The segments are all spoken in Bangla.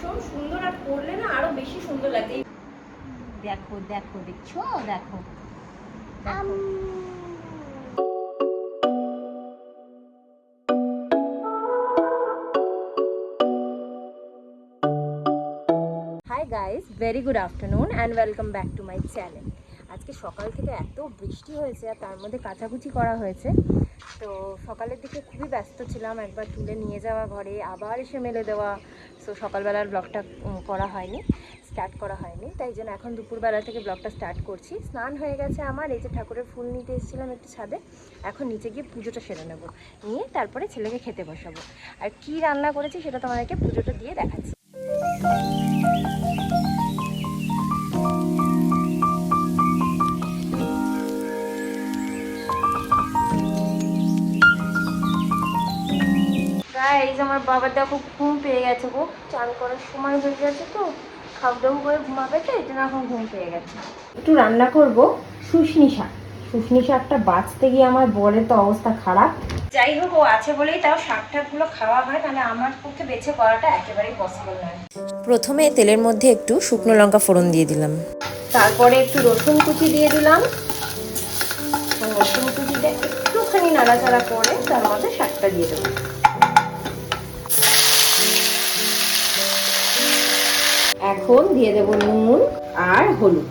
ভীষণ সুন্দর, আর পরলে না আরো বেশি সুন্দর লাগে। দেখো দেখো, দেখছো, দেখো দেখো। Hi guys, very good afternoon and welcome back to my channel. আজকে সকাল থেকে এত বৃষ্টি হয়েছে আর তার মধ্যে কাচাকুচি করা হয়েছে, তো সকালের দিকে খুবই ব্যস্ত ছিলাম। একবার তুলে নিয়ে যাওয়া ঘরে, আবার এসে মেলে দেওয়া। সো সকালবেলার ব্লগটা স্টার্ট করা হয়নি, তাই জন্য এখন দুপুরবেলা থেকে ব্লগটা স্টার্ট করছি। স্নান হয়ে গেছে আমার, এই যে ঠাকুরের ফুল নিতে এসেছিলাম একটু ছাদে, এখন নিচে গিয়ে পুজোটা সেরে নেবো, নিয়ে তারপরে ছেলেকে খেতে বসাবো। আর কি রান্না করেছি সেটা তোমাদেরকে পুজোটা দিয়ে দেখাচ্ছি। এই যে আমার বাবার দেখো ঘুম পেয়ে গেছে গো, চান করার সময় হয়ে গেছে, তো খাওয়া করে ঘুমাবে, তো এই জন্য এখন ঘুম পেয়ে গেছে। একটু রান্না করব শুশনি শাক। শুশনি শাকটা বাঁচতে গিয়ে আমার বরের তো অবস্থা খারাপ। যাই হোক, ও আছে বলেই তাও শাক টাকগুলো খাওয়া হয়, তাহলে আমার পক্ষে বেছে করাটা একেবারেই পসিবল নয়। প্রথমে তেলের মধ্যে একটু শুকনো লঙ্কা ফোড়ন দিয়ে দিলাম, তারপরে একটু রসুন কুচি দিয়ে দিলাম। রসুন কুচিতে একটুখানি নাড়াচাড়া করে তার মধ্যে শাকটা দিয়ে দেবো। এখন দিয়ে দেব নুন আর হলুদ,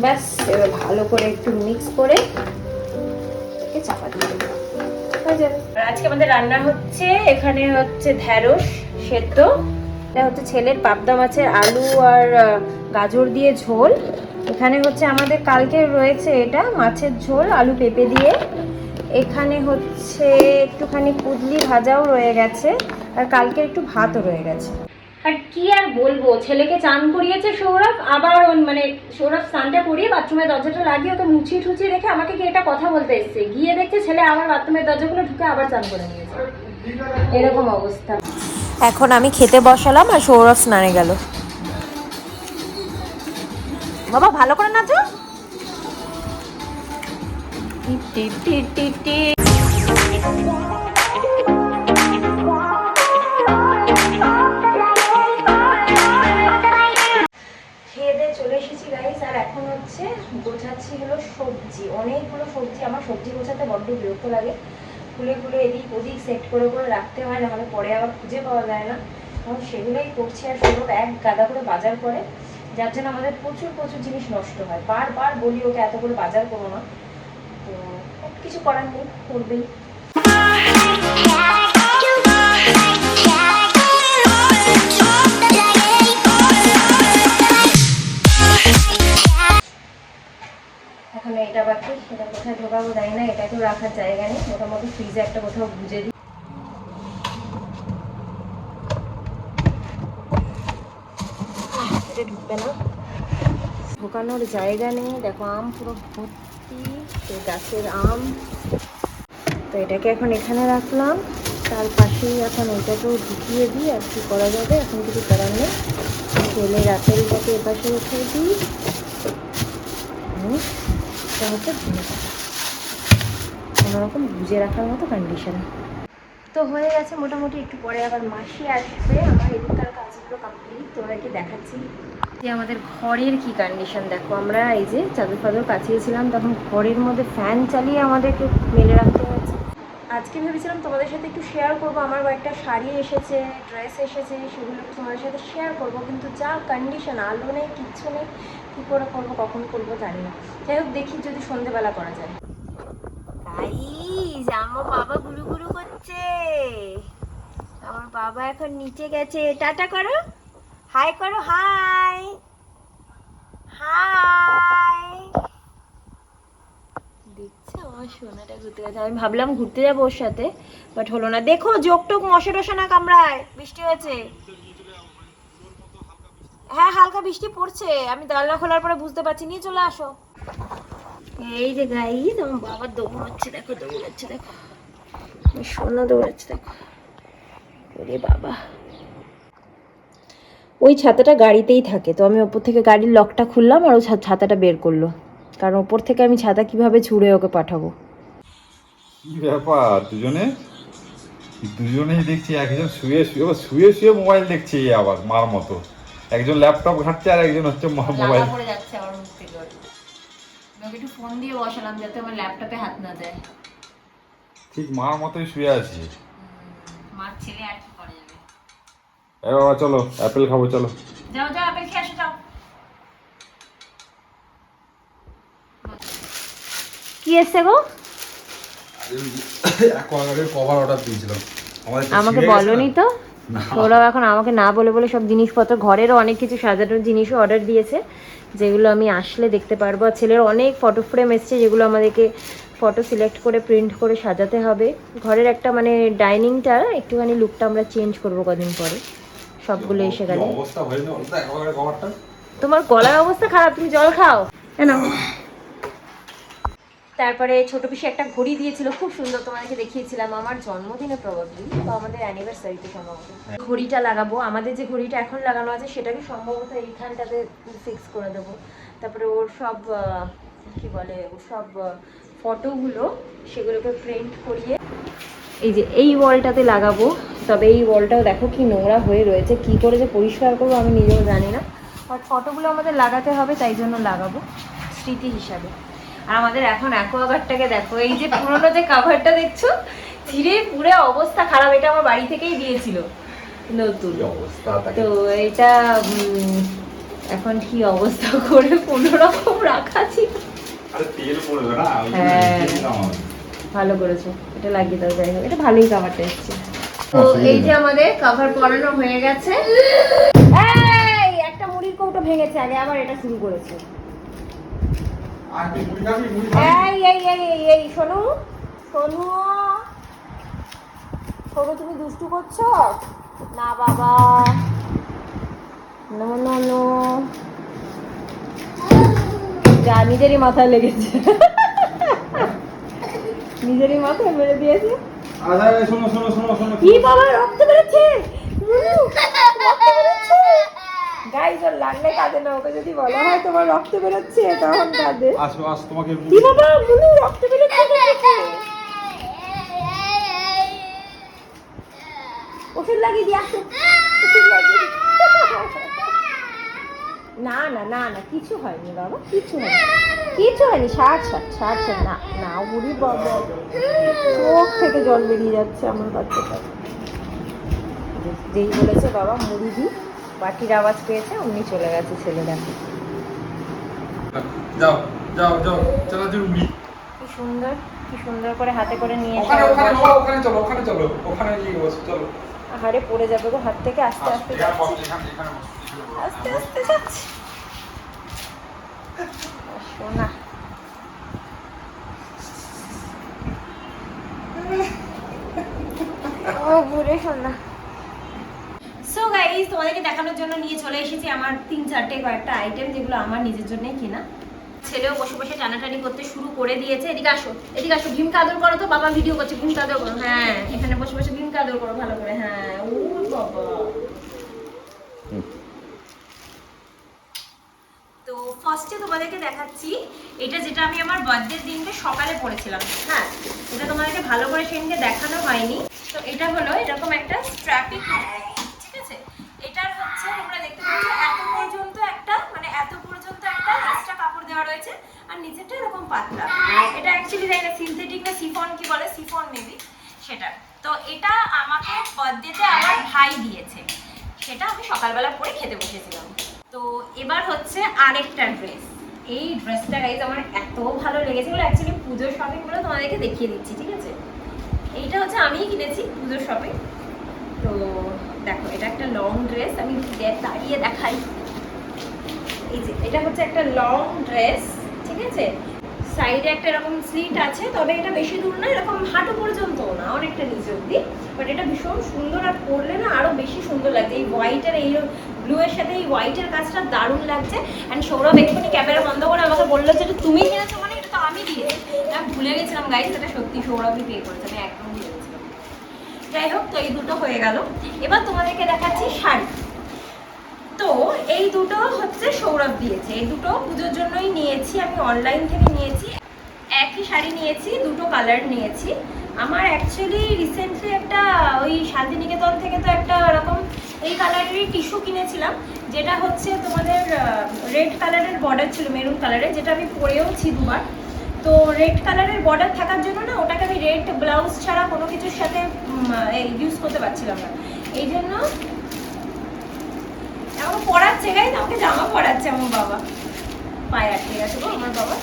ব্যাস। এবার ভালো করে একটু মিক্স করে চাপা দিয়ে দেবো। আজকে আমাদের রান্না হচ্ছে, এখানে হচ্ছে ঢেঁড়স সেদ্ধ, এটা হচ্ছে ছেলের পাবদা মাছের আলু আর গাজর দিয়ে ঝোল। এখানে হচ্ছে আমাদের কালকে রয়েছে এটা মাছের ঝোল আলু পেঁপে দিয়ে। এখানে হচ্ছে একটুখানি পুদলি ভাজাও রয়ে গেছে, আর কালকে একটু ভাতও রয়ে গেছে। আর কি আর বলবো, ছেলেকে চান করিয়েছে সৌরভ, আবার মানে সৌরভ স্নানটা করিয়ে বাথরুমের দরজাটা লাগিয়ে ওকে মুছিয়ে ঠুচিয়ে রেখে আমাকে কি এটা কথা বলতে এসছে, গিয়ে দেখছে ছেলে আবার বাথরুমের দরজাগুলো ঢুকে আবার চান করে নিয়েছে। এরকম অবস্থা। এখন আমি খেতে বসালাম আর সৌরভ স্নানে গেল। বাবা ভালো করে নাচো। চলে এসেছি গাইস, আর এখন হচ্ছে গোছাচ্ছি হলো সবজি, অনেকগুলো সবজি। আমার সবজি গোছাতে বড্ড বিরক্ত লাগে, খুলে খুলে এদিক ওদিক সেট করে করে রাখতে হয়, নাহলে পরে আবার খুঁজে পাওয়া যায় না। এখন সেগুলোই করছি, আর সৌরভ এক গাদা করে বাজার করে, যার জন্য আমাদের প্রচুর প্রচুর জিনিস নষ্ট হয়। বারবার বলি ওকে এত করে বাজার করো না, তো কিছু করার নেই, করবেই। এখন এটা বাকি, সেটা কোথায় ঢোকাবো জানি না, এটাকেও রাখার জায়গা নেই, মোটামুটি ফ্রিজে একটা কোথাও গুজে দিই। এটা ঢুকবে না, ঢোকানোর জায়গা নেই। দেখো আম পুরো ভর্তি, সেই গাছের আম। তো এটাকে এখন এখানে রাখলাম, তার পাশেই এখন এটাকেও ঢুকিয়ে দিই। আর কি করা যাবে, এখন কিছু করার নেই। ছেলের আপেলটাকে এপাশে রেখে দিই। এটা হচ্ছে কোনোরকম বুঝে রাখার মতো কন্ডিশন। তো হয়ে গেছে মোটামুটি, একটু পরে আবার মাসি আসবে। আমার এদিককার কাজগুলো কমপ্লিট, তোমাদেরকে দেখাচ্ছি যে আমাদের ঘরের কি কন্ডিশন। দেখো আমরা এই যে চাদর ফাদর কাচিয়েছিলাম, তখন ঘরের মধ্যে ফ্যান চালিয়ে আমাদেরকে মেলে রাখতে হয়েছে। আজকে ভেবেছিলাম তোমাদের সাথে একটু শেয়ার করবো, আমার কয়েকটা শাড়ি এসেছে, ড্রেস এসেছে, সেগুলো একটু তোমাদের সাথে শেয়ার করবো, কিন্তু যা কন্ডিশন, আলো নেই, কিচ্ছু নেই, কী করে করবো, কখন করবো জানি না। যাই হোক, দেখি যদি সন্ধেবেলা করা যায়। আমার বাবা গুরু গুরু করছে, আমার বাবা এখন নিচে গেছে। টাটা করো, হাই করো, হাই হাই। দেখছো আমার সোনাটা ঘুরতে গেছে, আমি ভাবলাম ঘুরতে যাবো ওর সাথে, বাট হলো না। দেখো জোক টোক মশা টশা না কামড়ায়, বৃষ্টি হয়েছে। হ্যাঁ হালকা বৃষ্টি পড়ছে, আমি দরজা খোলার পরে বুঝতে পারছি। নিয়ে চলে আসো। এই যে গাইস, আমার বাবা দৌড়াচ্ছে, দেখো দৌড়াচ্ছে, দেখো সোনা দৌড়াচ্ছে, দেখো। ওরে বাবা, ওই ছাতাটা গাড়িতেই থাকে, তো আমি ওপর থেকে গাড়ির লকটা খুললাম আর ও ছাতাটা বের করলো, কারণ ওপর থেকে আমি ছাতা কিভাবে ছুঁড়ে ওকে পাঠাবো। কি ব্যাপার দুজনে? দুজনেই দেখছি একজন শুয়ে শুয়ে শুয়ে শুয়ে মোবাইল দেখছে, আবার মার মতো। একজন ল্যাপটপ ঘাঁটছে আর একজন হচ্ছে মোবাইল। পড়ে যাচ্ছে আমার মুখ থেকে। আমি একটু ফোন দিয়ে বসালাম যাতে আমার ল্যাপটপে হাত না দেয়। ঠিক মার মতোই শুয়ে আছি। মার ছেলে আর কি করা যাবে। এ বাবা চলো অ্যাপেল খাবো, চলো। যাও যাও আপেল খেয়ে আসো, যাও। কি এসছে গো? অ্যাকোয়াগার্ডের কভার অর্ডার দিয়েছিলাম। আমাকে বলোনি তো। ওরাও এখন আমাকে না বলে বলে সব জিনিসপত্র, ঘরেরও অনেক কিছু সাজানোর জিনিসও অর্ডার দিয়েছে, যেগুলো আমি আসলে দেখতে পারবো। আর ছেলের অনেক ফটো ফ্রেম এসছে, যেগুলো আমাদেরকে ফটো সিলেক্ট করে প্রিন্ট করে সাজাতে হবে। ঘরের একটা মানে ডাইনিংটা একটুখানি লুকটা আমরা চেঞ্জ করবো কদিন পরে, সবগুলো এসে গেলে। অবস্থা হয়নি বলতো অ্যাকোয়াগার্ডের কভারটা। তোমার গলার অবস্থা খারাপ, তুমি জল খাও কেন? তারপরে ছোট পিসি একটা ঘড়ি দিয়েছিল, খুব সুন্দর, তোমাদেরকে দেখিয়েছিলাম আমার জন্মদিনে প্রবাবলি বা আমাদের অ্যানিভার্সারিতে সম্ভবত। ঘড়িটা লাগাবো, আমাদের যে ঘড়িটা এখন লাগানো আছে সেটাকে সম্ভবত এইখানটাতে ফিক্স করে দেবো। তারপরে ওর সব কি বলে, ওর সব ফটোগুলো সেগুলোকে প্রিন্ট করিয়ে এই যে এই ওয়ালটাতে লাগাবো। তবে এই ওয়ালটাও দেখো কি নোংরা হয়ে রয়েছে, কি করে যে পরিষ্কার করবো আমি নিজেও জানি না। বাট ফটোগুলো আমাদের লাগাতে হবে, তাই জন্য লাগাবো স্মৃতি হিসাবে। আর আমাদের এখন অ্যাকোয়াগার্ডটাকে দেখো, এই যে পুরোনো যে কাভারটা দেখছো, ধীরে পুরো অবস্থা খারাপ। এটা আমার বাড়ি থেকেই দিয়েছিল নতুন। তো এটা এখন কি অবস্থা করে কোনো রকম রাখা ছিল। হ্যাঁ ভালো করেছো, এটা লাগিয়ে দাও। যাই হোক, এটা ভালোই কাভারটা এসছে। তো এই যে আমাদের কাভার পরানো হয়ে গেছে। এই একটা মুড়ির কৌটো ভেঙেছে, আগে আবার এটা শুরু করেছে। এই এই এই এই এই শোনো শোনো শোনো, তুমি দুষ্টু করছো না বাবা? নো নো নো, যা, নিজেরই মাথায় লেগেছে, নিজেরই মাথায় মেরে দিয়েছে। কি বাবা, রক্ত বেরোচ্ছে, রক্ত বেরোচ্ছে। গাইস, ওর লাগলে কাঁদে না, ওকে যদি বলা হয় তোমার রক্ত বেরোচ্ছে তখন কাঁদে। আসো আসো, তোমাকে কি বাবা, মুনু রক্ত বেরোচ্ছে দেখেছো? ওষুধ লাগিয়ে দিয়ে আসো, ওষুধ লাগিয়ে দিই। না না না না, কিছু হয়নি বাবা, কিছু হয়নি, কিছু হয়নি। ষাট ষাট ষাট ষাট না না, বুড়ি বাবা, চোখ থেকে জল বেরিয়ে যাচ্ছে আমার বাচ্চাটা। যেই বলেছে বাবা মুড়ি দি, বাটির আওয়াজ পেয়েছে, অমনি চলে গেছে ছেলে। দেখো যাও যাও যাও, চলো জরুরি। কি সুন্দর, কি সুন্দর করে হাতে করে নিয়ে এসে ওখানে ওখানে বাবা, ওখানে চলো, ওখানে চলো, ওখানে গিয়ে বসো, চলো। আহারে পড়ে যাবে গো হাত থেকে। আস্তে আস্তে যাচ্ছে, আস্তে আস্তে যাচ্ছে। সোনা ও ঘুরে সোনা। সো গাইস, তোমাদেরকে দেখানোর জন্য নিয়ে চলে এসেছি আমার 3-4টে কয়েকটা আইটেম, যেগুলো আমার নিজের জন্যই কেনা। ছেলেও বসে বসে টানাটানি করতে শুরু করে দিয়েছে। এদিকে আসো, এদিকে আসো, ভীমকে আদর করো তো, বাবা ভিডিও করছে, ভীমকে আদর করো। হ্যাঁ, এখানে বসে বসে ভীমকে আদর করো ভালো করে। হ্যাঁ, ও বাবা। তো ফার্স্টে তোমাদেরকে দেখাচ্ছি এটা, যেটা আমি আমার বার্থডের দিনকে সকালে পরেছিলাম। হ্যাঁ, এটা তোমাদেরকে ভালো করে সেদিনকে দেখানো হয়নি। তো এটা হলো এরকম একটা স্ট্র্যাপিং, ঠিক আছে? এটার হচ্ছে তোমরা দেখতে পাচ্ছ এত পর্যন্ত একটা, মানে এত পর্যন্ত একটা এক্সট্রা কাপড় দেওয়া রয়েছে, আর নিচেটা এরকম পাতলা। এটা অ্যাকচুয়ালি জানি না সিনথেটিক না শিফন, কি বলে, শিফন মেবি সেটা। তো এটা আমাকে বার্থডেতে আমার ভাই দিয়েছে, সেটা আমি সকালবেলা পরে খেতে বসেছিলাম। তো এবার হচ্ছে আরেকটা ড্রেস। এই ড্রেসটা গাইজ আমার এত ভালো লেগেছে, এগুলো অ্যাকচুয়ালি পুজোর শপিংগুলো তোমাদেরকে দেখিয়ে দিচ্ছি, ঠিক আছে? এইটা হচ্ছে আমিই কিনেছি পুজোর শপিং। তো দেখো, এটা একটা লং ড্রেস, আমি দাঁড়িয়ে দেখাই। এই যে এটা হচ্ছে একটা লং ড্রেস, ঠিক আছে? সাইডে একটা এরকম স্লিট আছে, তবে এটা বেশি দূর না, এরকম হাঁটু পর্যন্ত না, অনেকটা নিচে অব্দি। বাট এটা ভীষণ সুন্দর, আর পরলে না আরো বেশি সুন্দর লাগছে। এই হোয়াইট আর এই ব্লু এর সাথে এই হোয়াইটের কাজটা দারুণ লাগছে। অ্যান্ড সৌরভ এক্ষুনি ক্যামেরা বন্ধ করে আমাকে বললো যে এটা তুমি কিনেছো, মানে এটা তো আমি দিয়েছি। আমি ভুলে গেছিলাম গাইস, এটা সত্যি সৌরভই পে করেছে, আমি একদম ভুলে গেছিলাম। যাই হোক, তো এই দুটো হয়ে গেল। এবার তোমাদেরকে দেখাচ্ছি শাড়ি। তো এই দুটো হচ্ছে সৌরভ দিয়েছে, এই দুটো পুজোর জন্যই নিয়েছি, আমি অনলাইন থেকে নিয়েছি। একই শাড়ি নিয়েছি, দুটো কালার নিয়েছি। আমার অ্যাকচুয়ালি রিসেন্টলি একটা ওই শান্তিনিকেতন থেকে তো একটা এরকম এই কালারেরই টিস্যু কিনেছিলাম, যেটা হচ্ছে তোমাদের রেড কালারের বর্ডার ছিল, মেরুন কালারের, যেটা আমি পরেওছি দুবার। তো রেড কালারের বর্ডার থাকার জন্য না ওটাকে আমি রেড ব্লাউজ ছাড়া কোনো কিছুর সাথে ইউজ করতে পারছিলাম না, এই জন্য আমাকে পড়াচ্ছে গাইজ, আমাকে জামা পড়াচ্ছে আমার বাবা, পায়ে আটকে গেছে গো আমার বাবা।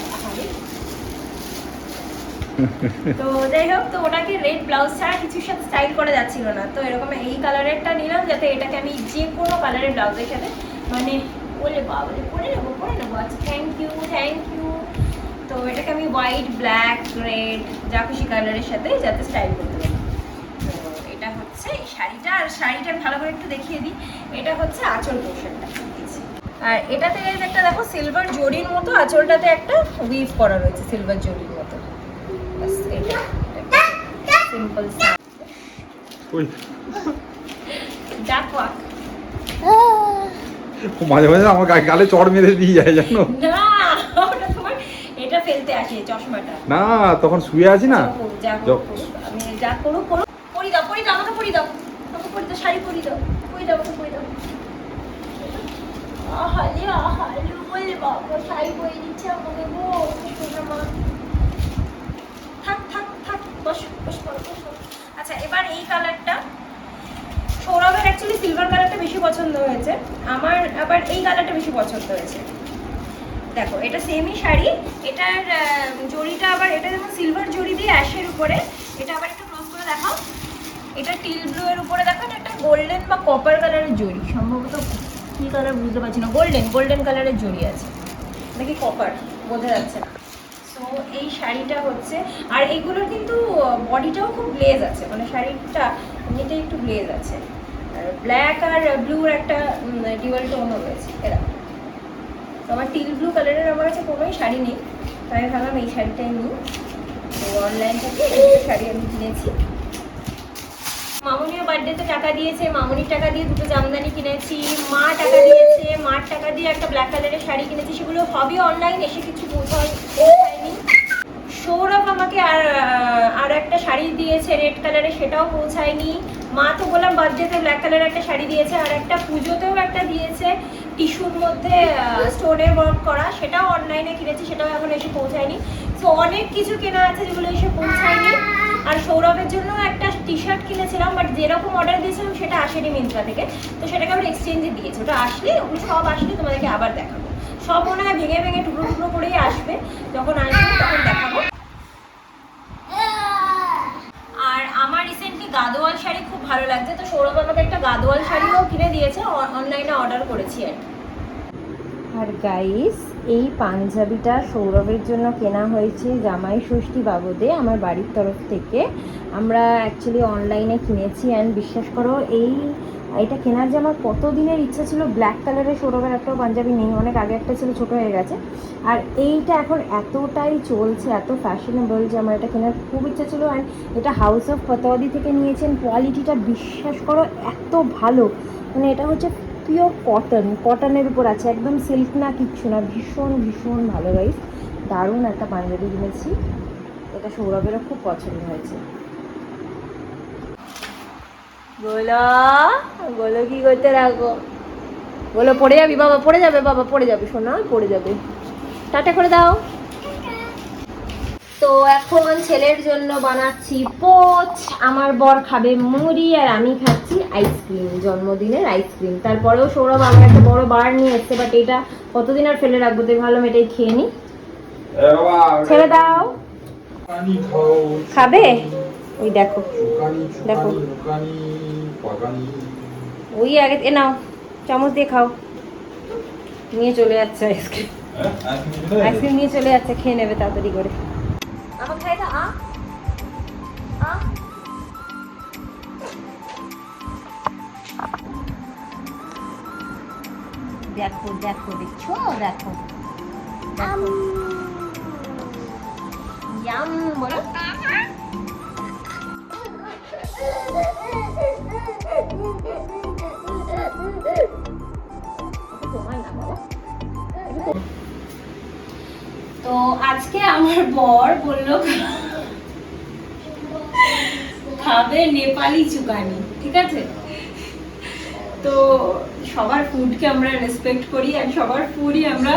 তো যাই হোক, তো ওটাকে রেড ব্লাউজ ছাড়া কিছুর সাথে স্টাইল করা যাচ্ছিল না, তো এরকম এই কালারেরটা নিলাম যাতে এটাকে আমি যে কোনো কালারের ব্লাউজের সাথে মানে বলে বাবা পরে নেবো। আচ্ছা থ্যাংক ইউ। তো এটাকে আমি হোয়াইট, ব্ল্যাক, রেড যা খুশি কালারের সাথে যাতে স্টাইল করতে পারি। তো এটা হচ্ছে এই শাড়িটা, আর শাড়িটা ভালো করে একটু দেখিয়ে দিই। এটা হচ্ছে আঁচল পোর্শনটা, আর এটাতে একটা দেখো সিলভার জরির মতো আঁচলটাতে একটা উইভ করা রয়েছে সিলভার জরির মতো। বাস এটা সিম্পল ওই ডাক ওয়াক। মাঝে মাঝে আমার গালে চড় মেরে দিয়ে যায় জানো। না ওটা তোমার এটা ফেলতে আসে চশমাটা। না তখন শুয়ে আছি না, আমি যা করো পরি দাও আমাকে পরি দাও শাড়ি পরি দাও আহালি বলে বাবা শাড়ি পরে দিচ্ছে আমাকে গো সোনা মা। থাক বস। আচ্ছা এবার এই কালারটা সৌরভের অ্যাকচুয়ালি সিলভার কালারটা বেশি পছন্দ হয়েছে, আমার আবার এই কালারটা বেশি পছন্দ হয়েছে। দেখো এটা সেমই শাড়ি, এটার জরিটা আবার এটা যেমন সিলভার জরি দিয়ে অ্যাশের উপরে, এটা আবার একটু ক্লোজ করে দেখাও। এটা টিল ব্লু এর উপরে দেখো, এটা একটা গোল্ডেন বা কপার কালারের জরি, সম্ভবত কি কালার বুঝতে পারছি না, গোল্ডেন কালারের জরি আছে নাকি কপার বোঝা যাচ্ছে না। সো এই শাড়িটা হচ্ছে, আর এইগুলোর কিন্তু বডিটাও খুব গ্লেজ আছে, মানে শাড়িটা এমনিতে একটু গ্লেজ আছে, আর ব্ল্যাক আর ব্লুর একটা ডিউয়াল টোনও রয়েছে এরকম। তো আমার টিল ব্লু কালারের আমার কাছে কোনোই শাড়ি নেই, তাই ভাবলাম এই শাড়িটাই নিই। তো অনলাইন থেকে এই শাড়ি আমি কিনেছি। মামুনির বার্থডেতে টাকা দিয়েছে, মামুনির টাকা দিয়ে দুটো জামদানি কিনেছি, মা টাকা দিয়েছে, মার টাকা দিয়ে একটা ব্ল্যাক কালারের শাড়ি কিনেছি, সেগুলো সবই অনলাইন, এসে কিছু পৌঁছায়নি। সৌরভ আমাকে আর একটা শাড়ি দিয়েছে রেড কালারের, সেটাও পৌঁছায়নি। মা তো বললাম বার্থডেতে ব্ল্যাক কালারের একটা শাড়ি দিয়েছে, আর একটা পুজোতেও একটা দিয়েছে টিস্যুর মধ্যে স্টোনের ওয়ার্ক করা, সেটাও অনলাইনে কিনেছি, সেটাও এখন এসে পৌঁছায়নি। তো অনেক কিছু কেনা আছে যেগুলো এসে পৌঁছায়নি। আর সৌরভের জন্য একটা টি শার্ট কিনেছিলাম, বাট যেরকম অর্ডার দিয়েছিলাম সেটা আসেনি মিন্ত্রা থেকে, তো সেটাকে আবার এক্সচেঞ্জে দিয়েছে। ওটা আসলে ওগুলো সব আসলে তোমাদেরকে আবার দেখাবো, সব মনে হয় ভেঙে টুকরো করেই আসবে, যখন আসবে তখন দেখাবো। আর আমার রিসেন্টলি গাদোয়াল শাড়ি খুব ভালো লাগছে, তো সৌরভ আমাকে একটা গাদোয়াল শাড়িও কিনে দিয়েছে, অনলাইনে অর্ডার করেছি আর গাইস এই পাঞ্জাবিটা সৌরভের জন্য কেনা হয়েছে জামাই ষষ্ঠী বাবদে আমার বাড়ির তরফ থেকে। আমরা অ্যাকচুয়ালি অনলাইনে কিনেছি, অ্যান্ড বিশ্বাস করো এটা কেনার যে আমার কত দিনের ইচ্ছা ছিল। ব্ল্যাক কালারের সৌরভের একটাও পাঞ্জাবি নেই, অনেক আগে একটা ছিল, ছোটো হয়ে গেছে। আর এইটা এখন এতটাই চলছে, এত ফ্যাশনেবল যে আমার এটা কেনার খুব ইচ্ছা ছিল। অ্যান্ড এটা হাউস অফ পাতোয়াদি থেকে নিয়েছেন, কোয়ালিটিটা বিশ্বাস করো এত ভালো, মানে এটা হচ্ছে পিওর কটনের উপর আছে, একদম সিল্ক না কিচ্ছু না, ভীষণ ভালো গাইস, দারুণ একটা পাঞ্জাবি কিনেছি, এটা সৌরভেরও খুব পছন্দ হয়েছে। বলো কি করতে রাখো, বলো পড়ে যাবি বাবা, পড়ে যাবে সোনা, পড়ে যাবে, টাটা করে দাও। তো এখন ছেলের জন্য বানাচ্ছি পোচ, আমার বর খাবে মুড়ি, আর আমি খাচ্ছি আইসক্রিম, জন্মদিনের আইসক্রিম। তারপরেও সৌরভ আমার একটা বড় বার নিয়ে এসছে, বাট এটা কতদিন আর ফেলে রাখবো, তাই ভালো এটাই খেয়ে নি। ছেড়ে দাও, খাবে ওই দেখো ওই আগে এ নাও চামচ দিয়ে খাও, নিয়ে চলে যাচ্ছে আইসক্রিম নিয়ে চলে যাচ্ছে, খেয়ে নেবে তাড়াতাড়ি করে। আমার খাই না দেখো দেখছো, দেখো ইয়াম বলো। তো আজকে আমার বর বললো খাবে নেপালি চুকানি, ঠিক আছে? তো সবার ফুডকে আমরা রেসপেক্ট করি আর সবার ফুডই আমরা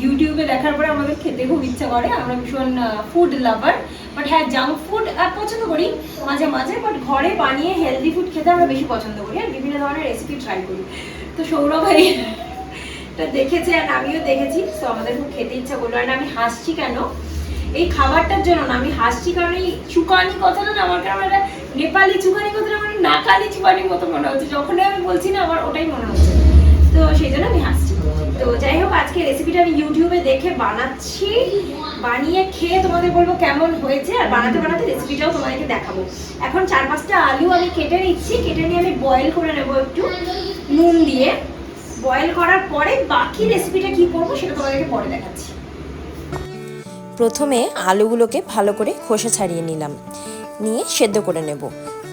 ইউটিউবে দেখার পরে আমাদের খেতে খুব ইচ্ছা করে। আমরা ভীষণ ফুড লাভার, বাট হ্যাঁ জাঙ্ক ফুড পছন্দ করি মাঝে মাঝে, বাট ঘরে বানিয়ে হেলদি ফুড খেতে আমরা বেশি পছন্দ করি আর বিভিন্ন ধরনের রেসিপি ট্রাই করি। তো সৌরভ ভাই এটা দেখেছে আর আমিও দেখেছি, তো আমাদের খুব খেতে ইচ্ছা করলো। আর আমি হাসছি কেন এই খাবারটার জন্য না, আমি হাসছি কারণ এই চুকানি কথাটা না আমার কেমন একটা নেপালি চুকানি কথাটা আমার নাকালি চুকানির মতো মনে হচ্ছে, যখনই আমি বলছি না আমার ওটাই মনে হচ্ছে, তো সেই জন্য আমি হাসছি। তো যাই হোক, আজকে রেসিপিটা আমি ইউটিউবে দেখে বানাচ্ছি, বানিয়ে খেয়ে তোমাদের বলবো কেমন হয়েছে, আর বানাতে বানাতে রেসিপিটাও তোমাদেরকে দেখাবো। এখন 4-5টা আলু আমি কেটে নিচ্ছি, কেটে নিয়ে আমি বয়েল করে নেবো একটু নুন দিয়ে। বয়েল করার পরে বাকি রেসিপিটা কি করবো সেটা তোমাদেরকে পরে দেখাচ্ছি। প্রথমে আলুগুলোকে ভালো করে খোসা ছাড়িয়ে নিলাম, নিয়ে সেদ্ধ করে নেব।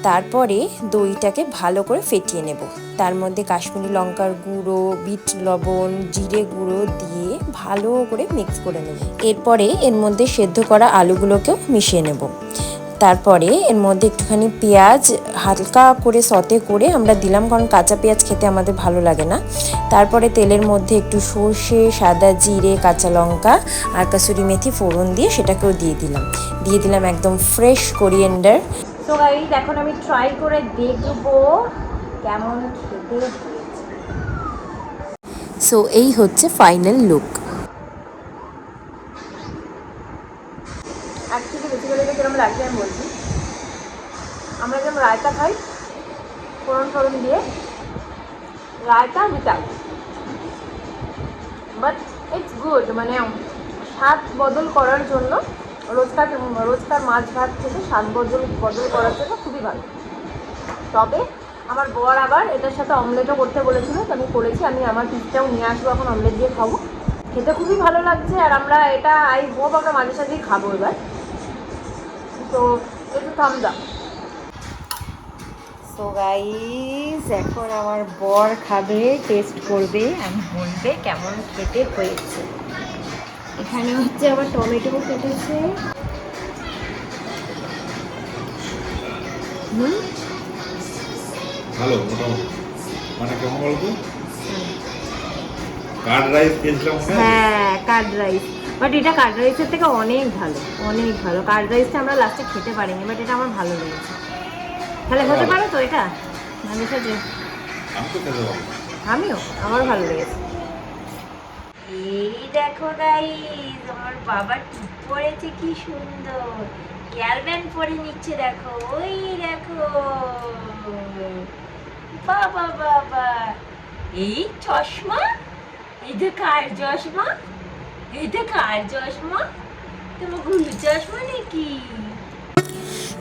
তারপরে দইটাকে ভালো করে ফেটিয়ে নেব, তার মধ্যে কাশ্মীরি লঙ্কার গুঁড়ো, বিট লবণ, জিরে গুঁড়ো দিয়ে ভালো করে মিক্স করে নেব। এরপরে এর মধ্যে সেদ্ধ করা আলুগুলোকেও মিশিয়ে নেব। তারপরে এর মধ্যে একটুখানি পেঁয়াজ হালকা করে সতে করে আমরা দিলাম, কারণ কাঁচা পেঁয়াজ খেতে আমাদের ভালো লাগে না। তারপরে তেলের মধ্যে একটু সর্ষে, সাদা জিরে, কাঁচা লঙ্কা আর কাসুরি মেথি ফোড়ন দিয়ে সেটাকেও দিয়ে দিলাম একদম ফ্রেশ কোরিয়েন্ডার। তো গাইস এখন আমি ট্রাই করে দেখবো কেমন খেতে হয়েছে। সো এই হচ্ছে ফাইনাল লুক। অ্যাকচুয়ালি বেসিক্যালি যেরকম লাগছে আমি বলছি, আমরা যেরকম রায়তা খাই ফোড়ন দিয়ে, রায়তা বিটাল, বাট ইটস গুড, মানে স্বাদ বদল করার জন্য রোজকার মাছ ভাত থেকে স্বাদ বদল করার জন্য খুবই ভালো। তবে আমার বর আবার এটার সাথে অমলেটও করতে বলেছিল, তো আমি করেছি। আমি আমার পিসটাও নিয়ে আসবো, এখন অমলেট দিয়ে খাবো। খেতে খুবই ভালো লাগছে, আর আমরা এটা আই হোপ আমরা মাঝে সাঝেই খাবো এবার। তো একটু থামস আপ। সো গাইস এখন আমার বর খাবে, টেস্ট করবে, আমি বলবে কেমন খেতে হয়েছে। এখানে হচ্ছে আবার টমেটো কেটেছে। ভালো মোটামুটি, মানে কেমন বলতো কার্ড রাইস খেয়েছিলাম। হ্যাঁ কার্ড রাইস, বাট এটা কার্ড রাইসের থেকে অনেক ভালো, অনেক ভালো। কার্ড রাইসটা আমরা লাস্টে খেতে পারিনি, বাট এটা আমার ভালো লেগেছে। তাহলে হতে পারে তো এটা মানে সাথে আমিও, আমার ভালো লেগেছে। এই দেখো গাইস, আমার বাবা ঠিক পরেছে, কি সুন্দর হেয়ারব্যান্ড পরে নিচ্ছে, দেখো ওই দেখো, বাবা বাবা, এই চশমা, এটা কার চশমা, এটা কার চশমা, তোমার গুলু চশমা নাকি?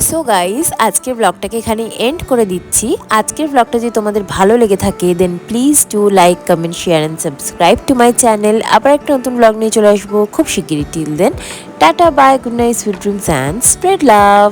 সো গাইস আজকের ব্লগটাকে এখানে এন্ড করে দিচ্ছি। আজকের ব্লগটা যদি তোমাদের ভালো লেগে থাকে then please do like, comment, share and subscribe to my channel. আবার একটা নতুন ব্লগ নিয়ে চলে আসবো খুব শিগগিরই। Till then tata, bye, good night, sweet dreams and spread love.